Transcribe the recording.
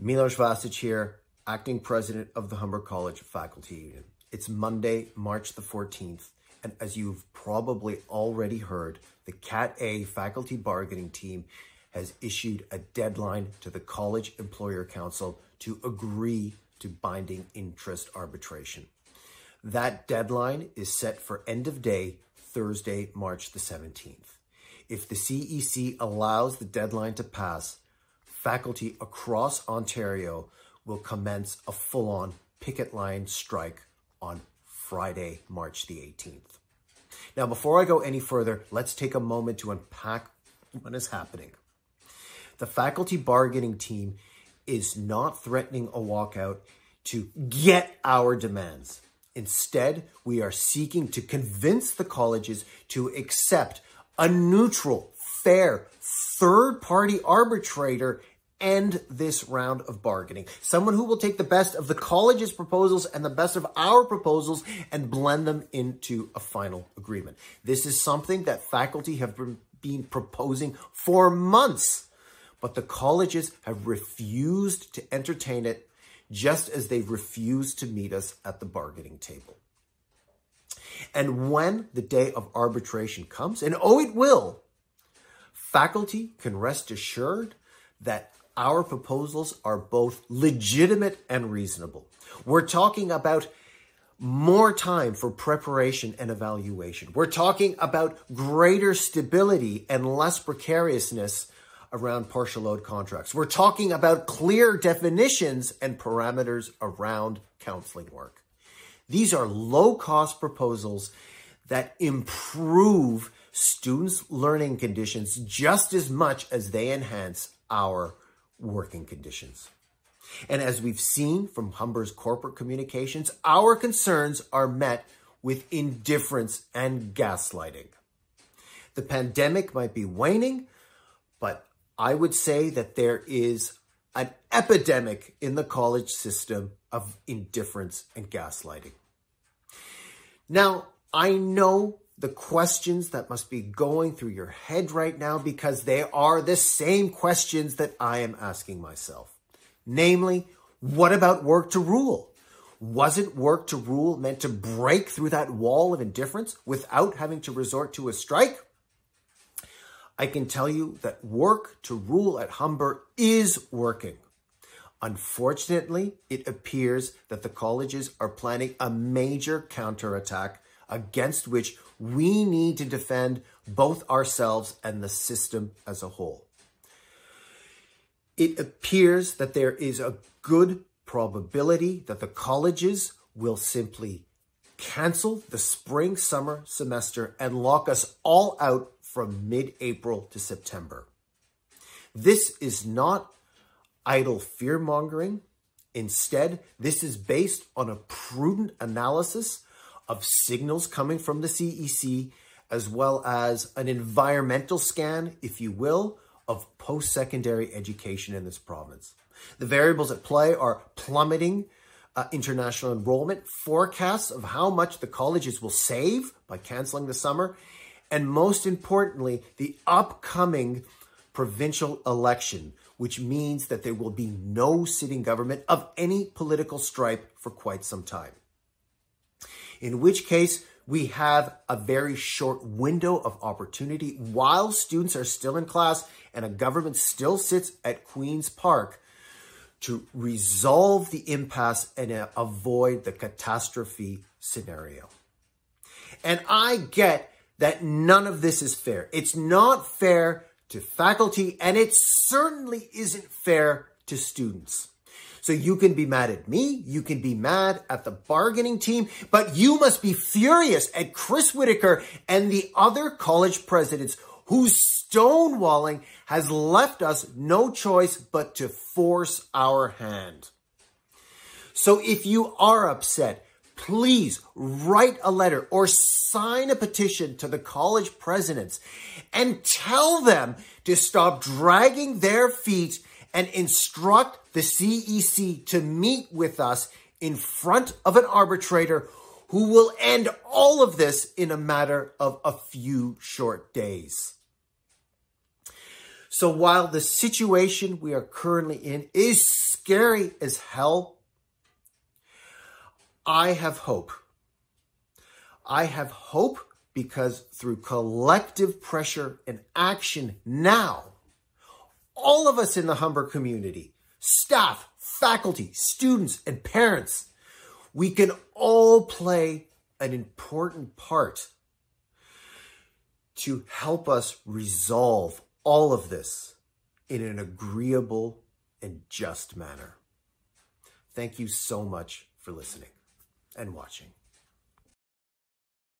Milos Vasic here, acting president of the Humber College Faculty Union. It's Monday, March the 14th, and as you've probably already heard, the Cat A faculty bargaining team has issued a deadline to the College Employer Council to agree to binding interest arbitration. That deadline is set for end of day, Thursday, March the 17th. If the CEC allows the deadline to pass, faculty across Ontario will commence a full-on picket line strike on Friday, March the 18th. Now, before I go any further, let's take a moment to unpack what is happening. The faculty bargaining team is not threatening a walkout to get our demands. Instead, we are seeking to convince the colleges to accept a neutral, fair, third-party arbitrator end this round of bargaining. Someone who will take the best of the college's proposals and the best of our proposals and blend them into a final agreement. This is something that faculty have been proposing for months, but the colleges have refused to entertain it, just as they've refused to meet us at the bargaining table. And when the day of arbitration comes, and oh, it will, faculty can rest assured that our proposals are both legitimate and reasonable. We're talking about more time for preparation and evaluation. We're talking about greater stability and less precariousness around partial load contracts. We're talking about clear definitions and parameters around counseling work. These are low-cost proposals that improve students' learning conditions just as much as they enhance our working conditions. And as we've seen from Humber's corporate communications, our concerns are met with indifference and gaslighting. The pandemic might be waning, but I would say that there is an epidemic in the college system of indifference and gaslighting. Now, I know the questions that must be going through your head right now because they are the same questions that I am asking myself. Namely, what about work to rule? Wasn't work to rule meant to break through that wall of indifference without having to resort to a strike? I can tell you that work to rule at Humber is working. Unfortunately, it appears that the colleges are planning a major counterattack against which we need to defend both ourselves and the system as a whole. It appears that there is a good probability that the colleges will simply cancel the spring-summer semester and lock us all out from mid-April to September. This is not idle fear-mongering. Instead, this is based on a prudent analysis of signals coming from the CEC, as well as an environmental scan, if you will, of post-secondary education in this province. The variables at play are plummeting international enrollment, forecasts of how much the colleges will save by canceling the summer, and most importantly, the upcoming provincial election, which means that there will be no sitting government of any political stripe for quite some time. In which case, we have a very short window of opportunity while students are still in class and a government still sits at Queen's Park to resolve the impasse and avoid the catastrophe scenario. And I get that none of this is fair. It's not fair to faculty, and it certainly isn't fair to students. So you can be mad at me, you can be mad at the bargaining team, but you must be furious at Chris Whitaker and the other college presidents whose stonewalling has left us no choice but to force our hand. So if you are upset, please write a letter or sign a petition to the college presidents and tell them to stop dragging their feet and instruct the CEC to meet with us in front of an arbitrator who will end all of this in a matter of a few short days. So while the situation we are currently in is scary as hell, I have hope. I have hope because through collective pressure and action now, all of us in the Humber community, staff, faculty, students, and parents, we can all play an important part to help us resolve all of this in an agreeable and just manner. Thank you so much for listening and watching.